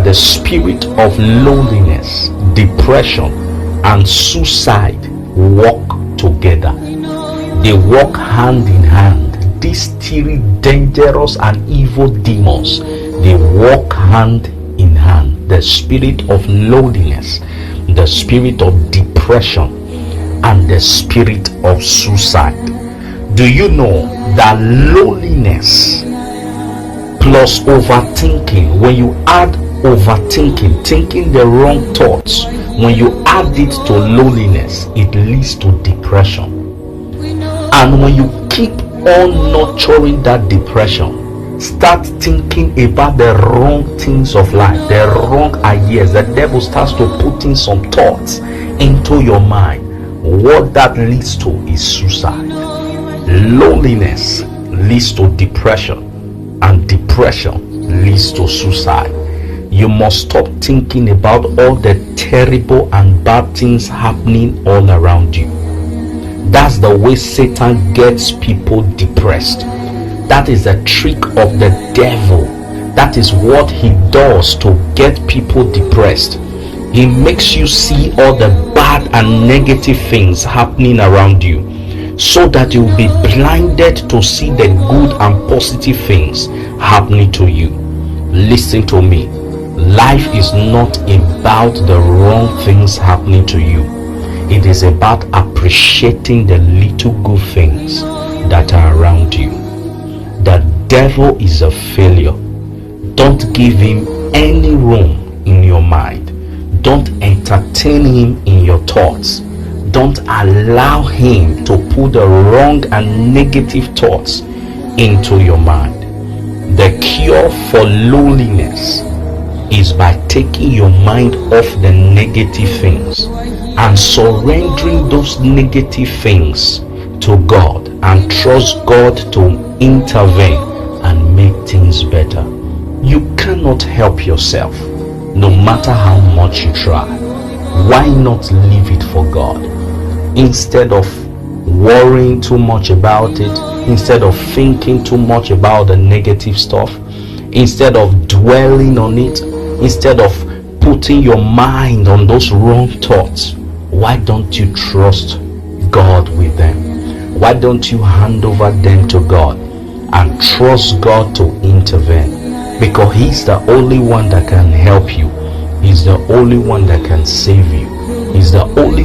the spirit of loneliness, depression, and suicide walk together. They walk hand in hand. These three dangerous and evil demons, they walk hand in hand. The spirit of loneliness, the spirit of depression, and the spirit of suicide. Do you know that loneliness plus overthinking, when you add overthinking, thinking the wrong thoughts, when you add it to loneliness, it leads to depression. And when you keep on nurturing that depression, start thinking about the wrong things of life, the wrong ideas, the devil starts to put in some thoughts into your mind. What that leads to is suicide. Loneliness leads to depression, and depression leads to suicide. You must stop thinking about all the terrible and bad things happening all around you. That's the way Satan gets people depressed. That is the trick of the devil. That is what he does to get people depressed. He makes you see all the bad and negative things happening around you, so that you'll be blinded to see the good and positive things happening to you. Listen to me. Life is not about the wrong things happening to you. It is about appreciating the little good things that are around you. The devil is a failure. Don't give him any room in your mind. Don't entertain him in your thoughts. Don't allow him to put the wrong and negative thoughts into your mind. The cure for loneliness is by taking your mind off the negative things and surrendering those negative things to God, and trust God to intervene and make things better. You cannot help yourself, no matter how much you try. Why not leave it for God? Instead of worrying too much about it, instead of thinking too much about the negative stuff, instead of dwelling on it, instead of putting your mind on those wrong thoughts, why don't you trust God with them? Why don't you hand over them to God and trust God to intervene? Because he's the only one that can help you. He's the only one that can save you. He's the only